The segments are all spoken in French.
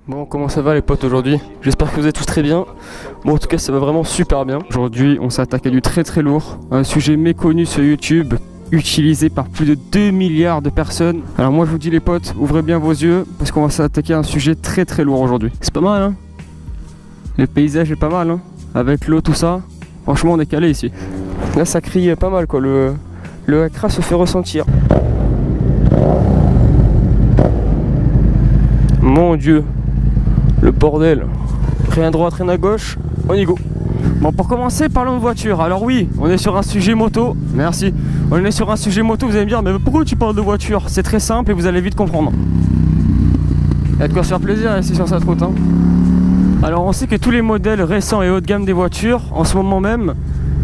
Bon, comment ça va les potes aujourd'hui? J'espère que vous êtes tous très bien. Bon, en tout cas, ça va vraiment super bien. Aujourd'hui, on s'est attaqué à du très lourd. Un sujet méconnu sur YouTube, utilisé par plus de 2 milliards de personnes. Alors moi, je vous dis les potes, ouvrez bien vos yeux, parce qu'on va s'attaquer à un sujet très lourd aujourd'hui. C'est pas mal, hein? Le paysage est pas mal, hein? Avec l'eau, tout ça. Franchement, on est calé ici. Là, ça crie pas mal, quoi. Le Accra se fait ressentir. Mon Dieu, le bordel. Rien à droite, rien à gauche, on y go. Bon, pour commencer, parlons de voiture. Alors oui, on est sur un sujet moto. Merci. On est sur un sujet moto, vous allez me dire, mais pourquoi tu parles de voiture? C'est très simple et vous allez vite comprendre. Il y a de quoi se faire plaisir ici sur cette route, hein. Alors on sait que tous les modèles récents et haut de gamme des voitures, en ce moment même,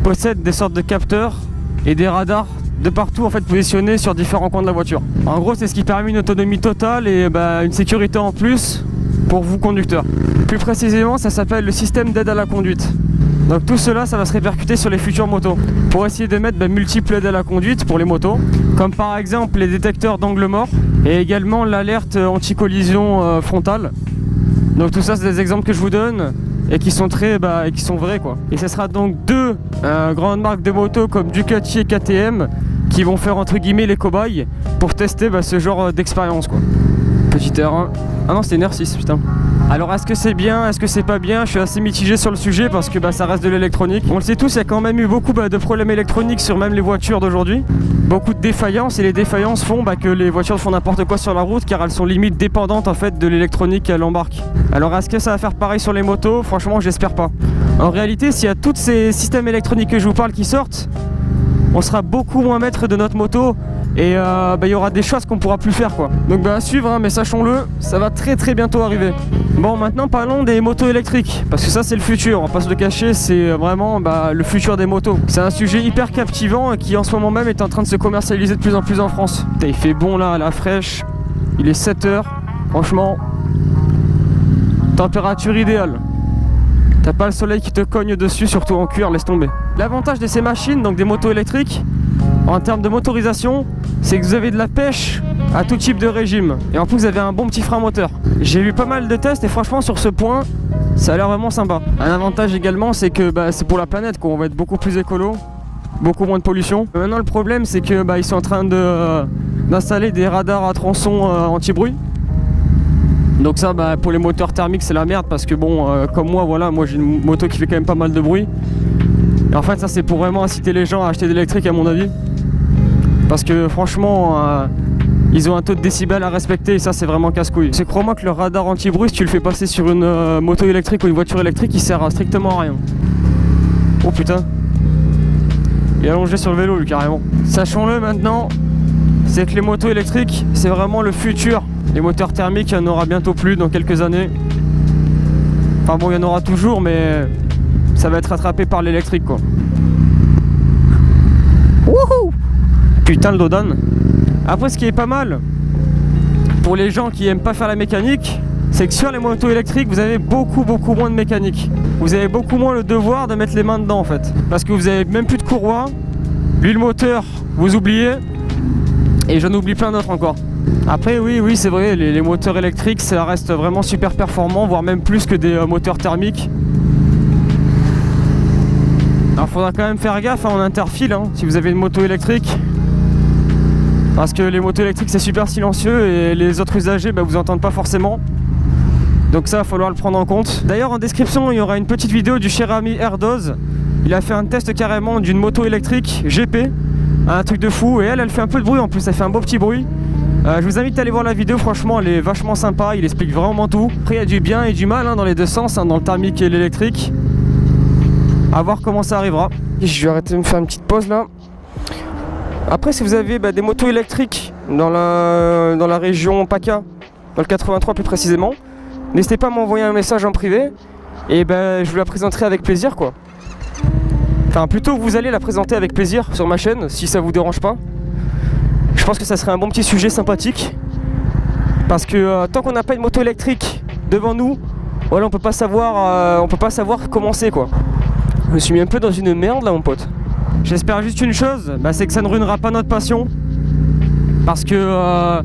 possèdent des sortes de capteurs et des radars de partout en fait positionnés sur différents coins de la voiture. En gros, c'est ce qui permet une autonomie totale et une sécurité en plus pour vous conducteurs. Plus précisément, ça s'appelle le système d'aide à la conduite. Donc tout cela, ça va se répercuter sur les futures motos pour essayer de mettre multiples aides à la conduite pour les motos, comme par exemple les détecteurs d'angle mort et également l'alerte anti-collision frontale. Donc tout ça, c'est des exemples que je vous donne et qui sont qui sont vrais quoi. Et ce sera donc deux grandes marques de motos comme Ducati et KTM qui vont faire entre guillemets les cobayes pour tester ce genre d'expérience quoi. Petit R1. Ah non, c'était une R6, putain. Alors est-ce que c'est bien, est-ce que c'est pas bien? Je suis assez mitigé sur le sujet parce que ça reste de l'électronique. On le sait tous, il y a quand même eu beaucoup de problèmes électroniques sur même les voitures d'aujourd'hui. Beaucoup de défaillances et les défaillances font que les voitures font n'importe quoi sur la route car elles sont limite dépendantes en fait de l'électronique qu'elles embarquent. Alors est-ce que ça va faire pareil sur les motos? Franchement, j'espère pas. En réalité, s'il y a tous ces systèmes électroniques que je vous parle qui sortent, on sera beaucoup moins maître de notre moto. Et il y aura des choses qu'on pourra plus faire quoi. Donc à suivre hein, mais sachons-le, ça va très bientôt arriver. Bon, maintenant parlons des motos électriques, parce que ça c'est le futur, on va pas se le cacher, c'est vraiment le futur des motos. C'est un sujet hyper captivant et qui en ce moment même est en train de se commercialiser de plus en plus en France. Putain, il fait bon là, à la fraîche, il est 7 h, franchement, température idéale. T'as pas le soleil qui te cogne dessus, surtout en cuir, laisse tomber. L'avantage de ces machines, donc des motos électriques, en termes de motorisation, c'est que vous avez de la pêche à tout type de régime. Et en plus vous avez un bon petit frein moteur. J'ai vu pas mal de tests et franchement sur ce point, ça a l'air vraiment sympa. Un avantage également, c'est que c'est pour la planète quoi. On va être beaucoup plus écolo, beaucoup moins de pollution. Maintenant le problème c'est que ils sont en train d'installer des radars à tronçons anti-bruit. Donc ça pour les moteurs thermiques c'est la merde parce que comme moi moi j'ai une moto qui fait quand même pas mal de bruit. Et en fait ça c'est pour vraiment inciter les gens à acheter de l'électrique à mon avis. Parce que franchement ils ont un taux de décibels à respecter et ça c'est vraiment casse-couille. C'est crois-moi que le radar anti-bruit, si tu le fais passer sur une moto électrique ou une voiture électrique, il sert à strictement à rien. Oh putain, il est allongé sur le vélo lui carrément. Sachons-le maintenant, c'est que les motos électriques c'est vraiment le futur. Les moteurs thermiques il n'y en aura bientôt plus dans quelques années. Enfin bon, il y en aura toujours mais ça va être rattrapé par l'électrique quoi. Wouhou! Putain le dodan. Après ce qui est pas mal pour les gens qui aiment pas faire la mécanique, c'est que sur les motos électriques vous avez beaucoup moins de mécanique. Vous avez beaucoup moins le devoir de mettre les mains dedans en fait. Parce que vous avez même plus de courroie, l'huile moteur vous oubliez, et j'en oublie plein d'autres encore. Après oui c'est vrai, les moteurs électriques ça reste vraiment super performant, voire même plus que des moteurs thermiques. Alors faudra quand même faire gaffe en interfile hein, si vous avez une moto électrique. Parce que les motos électriques c'est super silencieux et les autres usagers vous entendent pas forcément. Donc ça il va falloir le prendre en compte. D'ailleurs en description il y aura une petite vidéo du cher ami Airdoz. Il a fait un test carrément d'une moto électrique GP. Un truc de fou et elle fait un peu de bruit en plus, elle fait un beau petit bruit. Je vous invite à aller voir la vidéo, franchement elle est vachement sympa, il explique vraiment tout. Après il y a du bien et du mal dans les deux sens, dans le thermique et l'électrique. A voir comment ça arrivera. Je vais arrêter de me faire une petite pause là. Après si vous avez des motos électriques dans la région PACA, dans le 83 plus précisément, n'hésitez pas à m'envoyer un message en privé et je vous la présenterai avec plaisir quoi. Enfin plutôt vous allez la présenter avec plaisir sur ma chaîne si ça vous dérange pas. Je pense que ça serait un bon petit sujet sympathique. Parce que tant qu'on n'a pas une moto électrique devant nous, voilà, on peut pas savoir comment c'est quoi. Je me suis mis un peu dans une merde là mon pote. J'espère juste une chose, c'est que ça ne ruinera pas notre passion. Parce que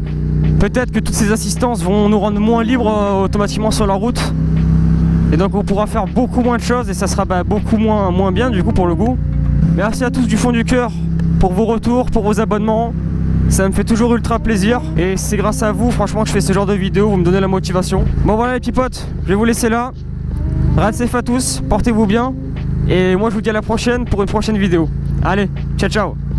peut-être que toutes ces assistances vont nous rendre moins libres automatiquement sur la route. Et donc on pourra faire beaucoup moins de choses et ça sera beaucoup moins bien du coup pour le coup. Merci à tous du fond du cœur pour vos retours, pour vos abonnements. Ça me fait toujours ultra plaisir et c'est grâce à vous franchement que je fais ce genre de vidéos, vous me donnez la motivation. Bon voilà les petits potes, je vais vous laisser là. Ride safe à tous, portez-vous bien et moi je vous dis à la prochaine pour une prochaine vidéo. Allez, ciao ciao.